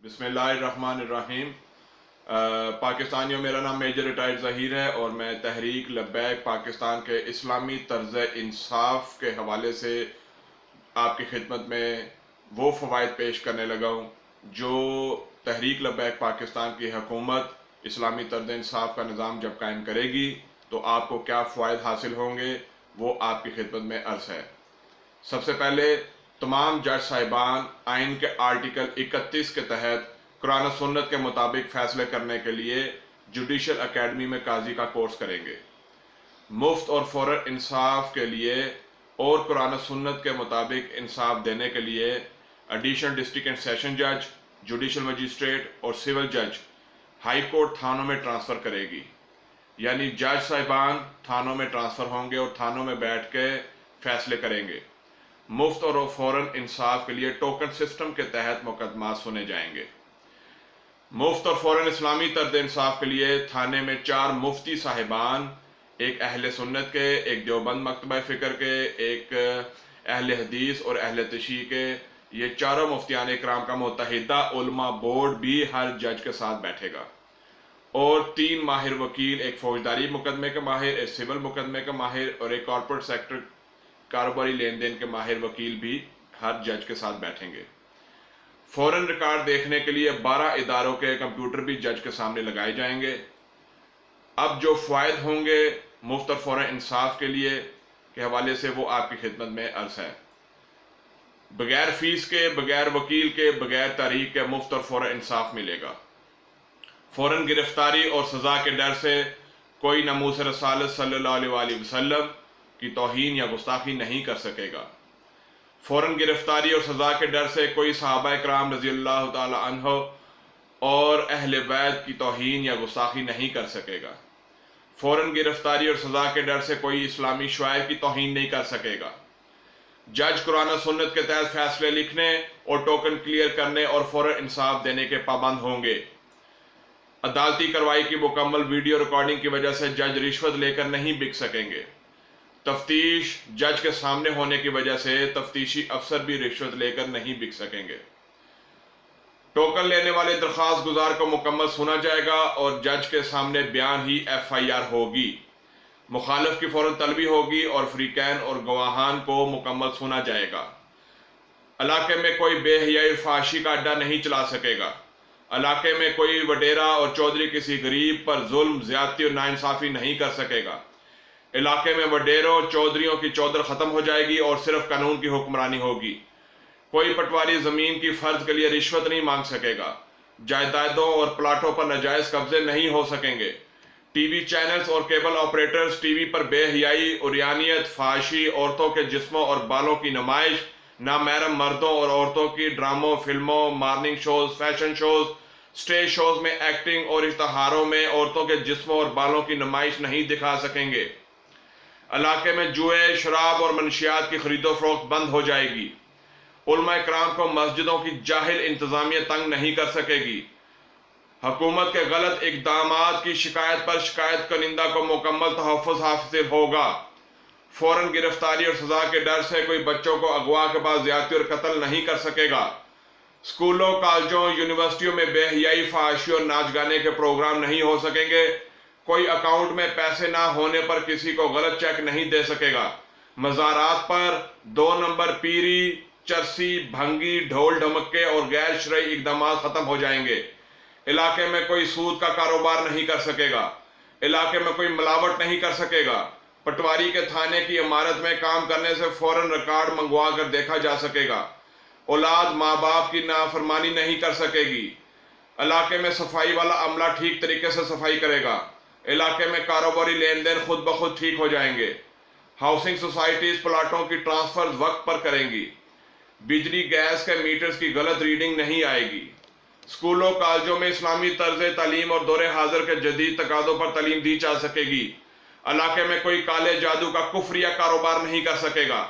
बिस्मिल्लाहिर्रहमानिर्रहीम। पाकिस्तानियों, मेरा नाम मेजर रिटायर्ड ज़हीर है और मैं तहरीक लब्बैक पाकिस्तान के इस्लामी तर्ज़ इंसाफ के हवाले से आपकी खिदमत में वो फ़वाइद पेश करने लगा हूँ जो तहरीक लब्बैक पाकिस्तान की हुकूमत इस्लामी तर्ज़ इंसाफ का निज़ाम जब कायम करेगी तो आपको क्या फ़वाइद हासिल होंगे, वो आपकी खिदमत में अर्ज़ है। सबसे पहले तमाम जज साहिबान आइन के आर्टिकल 31 के तहत कुरान सुन्नत के मुताबिक फैसले करने के लिए जुडिशल एकेडमी में काजी का कोर्स करेंगे। मुफ्त और फौरन इंसाफ के लिए और कुरान सुन्नत के मुताबिक इंसाफ देने के लिए एडिशनल डिस्ट्रिक्ट एंड सेशन जज, जुडिशल मजिस्ट्रेट और सिविल जज हाई कोर्ट थानों में ट्रांसफ़र करेगी। यानी जज साहिबान थानों में ट्रांसफ़र होंगे और थानों में बैठ के फैसले करेंगे। मुफ्त और फौरन इंसाफ के लिए टोकन सिस्टम के तहत मुकदमा सुने जाएंगे। मुफ्त और फौरन इस्लामी तर्ज इंसाफ के लिए थाने में 4 मुफ्ती साहिबान, एक अहले सुन्नत के, एक देवबंद मकतबा फ़िक्र के, एक अहले हदीस और अहले तशी के, ये चारों मुफ्तियान इकराम का मुत्तहिदा उलमा बोर्ड भी हर जज के साथ बैठेगा। और 3 माहिर वकील, एक फौजदारी मुकदमे के माहिर, एक सिविल मुकदमे के माहिर और एक कॉर्पोरेट सेक्टर कारोबारी लेन देन के माहिर वकील भी हर जज के साथ बैठेंगे। फौरन रिकॉर्ड देखने के लिए 12 इदारों के कंप्यूटर भी जज के सामने लगाए जाएंगे। अब जो फ़ायदे होंगे मुफ्त और फौरन इंसाफ के लिए के हवाले से वो आपकी खिदमत में अर्ज़ है। बगैर फीस के, बगैर वकील के, बगैर तारीख के मुफ्त और फौरन इंसाफ मिलेगा। फौरन गिरफ्तारी और सज़ा के डर से कोई नमूस रसालत सल्लल्लाहु अलैहि वसल्लम की तौहीन या गुस्ताखी नहीं कर सकेगा। फौरन गिरफ्तारी और सज़ा के डर से कोई सहाबा इकराम रज़ी अल्लाह तआला अन्हो और अहले बैत की तौहीन या गुस्ताखी नहीं कर सकेगा। फौरन गिरफ्तारी और सज़ा के डर से कोई इस्लामी शायर की तौहीन नहीं कर सकेगा। जज कुरान सुन्नत के तहत फैसले लिखने और टोकन क्लियर करने और फौरन इंसाफ देने के पाबंद होंगे। अदालती कार्रवाई की मुकम्मल वीडियो रिकॉर्डिंग की वजह से जज रिश्वत लेकर नहीं बिक सकेंगे। तफ्तीश जज के सामने होने की वजह से तफ्तीशी अफसर भी रिश्वत लेकर नहीं बिक सकेंगे। टोकन लेने वाले दरख्वास्त गुजार को मुकम्मल सुना जाएगा और जज के सामने बयान ही FIR होगी। मुखालिफ की फौरन तलबी होगी और फ्रीकैन और गवाहान को मुकम्मल सुना जाएगा। इलाके में कोई बेहयाई फाशी का अड्डा नहीं चला सकेगा। इलाके में कोई वडेरा और चौधरी किसी गरीब पर जुल्म, ज्यादती और नाइंसाफी नहीं कर सकेगा। इलाके में वडेरों, चौधरियों की चौधर खत्म हो जाएगी और सिर्फ कानून की हुक्मरानी होगी। कोई पटवारी जमीन की फर्ज के लिए रिश्वत नहीं मांग सकेगा। जायदादों और प्लाटों पर नाजायज कब्जे नहीं हो सकेंगे। टीवी चैनल्स और केबल ऑपरेटर्स टीवी पर बेहयाई, उरियानियत, फाशी, औरतों के जिस्मों और बालों की नुमाइश, नामहरम मर्दों और औरतों की ड्रामों, फिल्मों, morning shows, fashion shows, stage shows में एक्टिंग और इश्तहारों में औरतों के जिस्मों और बालों की नुमाइश नहीं दिखा सकेंगे। इलाके में जुए, शराब और मनशियात की खरीदो फरोख्त बंद हो जाएगी। उलमा इकराम को मस्जिदों की जाहिल इंतजामिया तंग नहीं कर सकेगी। हुकूमत के गलत इकदामात की शिकायत पर शिकायत कनिंदा को मुकम्मल तहफ़्फ़ुज़ हासिल होगा। फौरन गिरफ्तारी और सजा के डर से कोई बच्चों को अगवा के बाद ज्यादती और कत्ल नहीं कर सकेगा। स्कूलों, कॉलेजों, यूनिवर्सिटियों में बेहयाई, फाशी और नाच गाने के प्रोग्राम नहीं हो सकेंगे। कोई अकाउंट में पैसे ना होने पर किसी को गलत चेक नहीं दे सकेगा। मज़ारात पर 2 नंबर पीरी, चरसी, भंगी, ढोल ढमक्के और गैर शरई इक़दामात खत्म हो जाएंगे। इलाके में कोई सूद का कारोबार नहीं कर सकेगा। इलाके में कोई मिलावट नहीं कर सकेगा। पटवारी के थाने की इमारत में काम करने से फौरन रिकॉर्ड मंगवा कर देखा जा सकेगा। औलाद माँ बाप की नाफरमानी नहीं कर सकेगी। इलाके में सफाई वाला अमला ठीक तरीके से सफाई करेगा। इलाके में कारोबारी लेन देन खुद ब खुद ठीक हो जाएंगे। हाउसिंग सोसाइटीज प्लाटों की ट्रांसफर वक्त पर करेंगी। बिजली गैस के मीटर्स की गलत रीडिंग नहीं आएगी। स्कूलों, कॉलेजों में इस्लामी तर्ज तालीम और दौरे हाजिर के जदीद तकादों पर तालीम दी जा सकेगी। इलाके में कोई काले जादू का कुफ्रिया कारोबार नहीं कर सकेगा।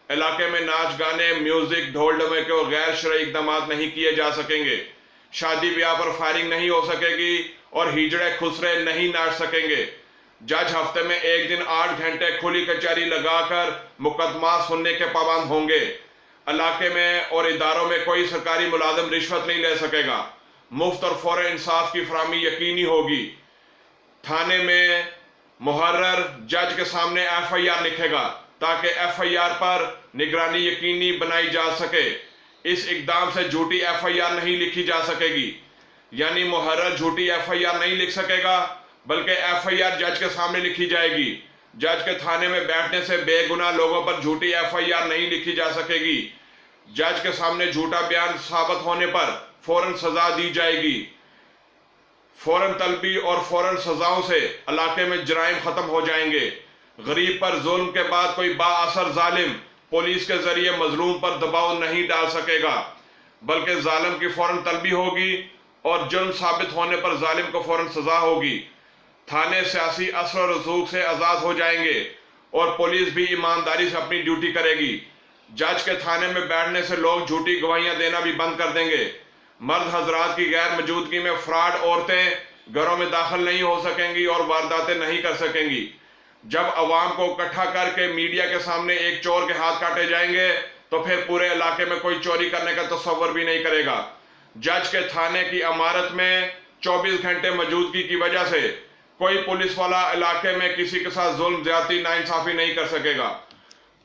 इलाके में नाच गाने, म्यूजिक, ढोल डमके और गैर शरई इक़दाम नहीं किए जा सकेंगे। शादी ब्याह पर फायरिंग नहीं हो सकेगी और हिजड़े खुसरे नहीं नाच सकेंगे। जज हफ्ते में 1 दिन 8 घंटे खुली कचहरी लगाकर मुकदमा सुनने के पाबंद होंगे। इलाके में और इदारों में कोई सरकारी मुलाजिम रिश्वत नहीं ले सकेगा। मुफ्त और फौरी इंसाफ की फराहमी यकीनी होगी। थाने में मुहर्रर जज के सामने FIR लिखेगा ताकि FIR पर निगरानी यकीनी बनाई जा सके। इस इकदाम से झूठी FIR नहीं लिखी जा सकेगी, यानी मुहर्रर झूठी FIR नहीं लिख सकेगा, बल्कि FIR जज के सामने लिखी जाएगी। जज के थाने में बैठने से बेगुनाह लोगों पर झूठी FIR नहीं लिखी जा सकेगी। जज के सामने झूठा बयान साबित होने पर फौरन सजा दी जाएगी। फौरन तलबी और फौरन सजाओं से इलाके में जराइम खत्म हो जाएंगे। गरीब पर जुल्म के बाद कोई बाअसर जालिम पुलिस के जरिए मजलूम पर दबाव नहीं डाल सकेगा, बल्कि जालिम की फौरन तलबी होगी और जुल्म साबित होने पर जालिम को फौरन सजा होगी। थाने सियासी असर और रसूख से आज़ाद हो जाएंगे और पुलिस भी ईमानदारी से अपनी ड्यूटी करेगी। जज के थाने में बैठने से लोग झूठी गवाहियां देना भी बंद कर देंगे। मर्द हजरात की गैर मौजूदगी में फ्रॉड औरतें घरों में दाखिल नहीं हो सकेंगी और वारदातें नहीं कर सकेंगी। जब अवाम को इकट्ठा करके मीडिया के सामने एक चोर के हाथ काटे जाएंगे तो फिर पूरे इलाके में कोई चोरी करने का तसव्वुर भी नहीं करेगा। जज के थाने की इमारत में 24 घंटे मौजूदगी की वजह से कोई पुलिस वाला इलाके में किसी के साथ जुल्म ज्यादती नाइंसाफी नहीं कर सकेगा।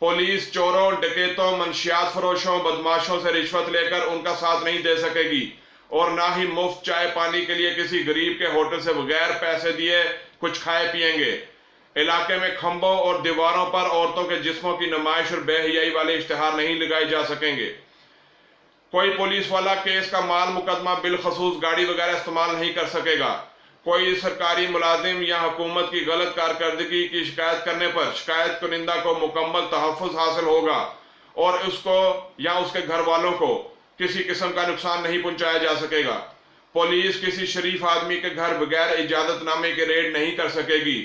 पुलिस चोरों, डकैतों, मंशियात फरोशों, बदमाशों से रिश्वत लेकर उनका साथ नहीं दे सकेगी और ना ही मुफ्त चाय पानी के लिए किसी गरीब के होटल से बगैर पैसे दिए कुछ खाए पिएंगे। इलाके में खंभों और दीवारों पर औरतों के जिस्मों की नुमाइश और बेहयाई वाले इश्तिहार नहीं लगाए जा सकेंगे। कोई पुलिस वाला केस का माल मुकदमा बिलखसूस गाड़ी वगैरह इस्तेमाल नहीं कर सकेगा। कोई सरकारी मुलाजिम या हुकूमत की गलत कारकर्दगी की शिकायत करने पर शिकायत कुनिंदा को मुकम्मल तहफ़्फ़ुज़ हासिल होगा और उसको या उसके घर वालों को किसी किस्म का नुकसान नहीं पहुंचाया जा सकेगा। पुलिस किसी शरीफ आदमी के घर बगैर इजाजतनामे के रेड नहीं कर सकेगी।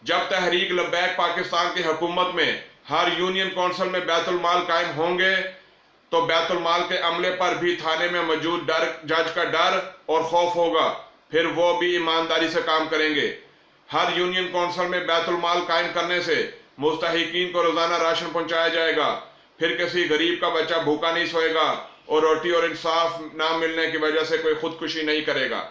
जब तहरीक लब्बैक पाकिस्तान की हुकूमत में हर यूनियन कौंसिल में बैतुल माल कायम होंगे तो बैतुल माल के अमले पर भी थाने में मौजूद जज का डर और खौफ होगा, फिर वो भी ईमानदारी से काम करेंगे। हर यूनियन कौंसिल में बैतुल माल कायम करने से मुस्तहिकीन को रोजाना राशन पहुंचाया जाएगा, फिर किसी गरीब का बच्चा भूखा नहीं सोएगा और रोटी और इंसाफ ना मिलने की वजह से कोई खुदकुशी नहीं करेगा।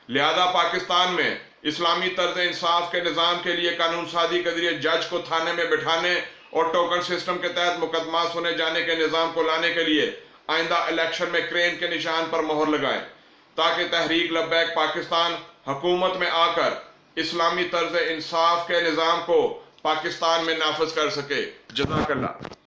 लिहाजा पाकिस्तान में इस्लामी तर्ज इंसाफ के निज़ाम के लिए कानून साजी के जरिए जज को थाने में बिठाने और टोकन सिस्टम के तहत मुकदमा सुने जाने के निज़ाम को लाने के लिए आइंदा इलेक्शन में क्रेन के निशान पर मोहर लगाए, ताकि तहरीक लब्बैक पाकिस्तान हुकूमत में आकर इस्लामी तर्ज इंसाफ के निज़ाम को पाकिस्तान में नाफिज कर सके। जज़ाकल्लाह।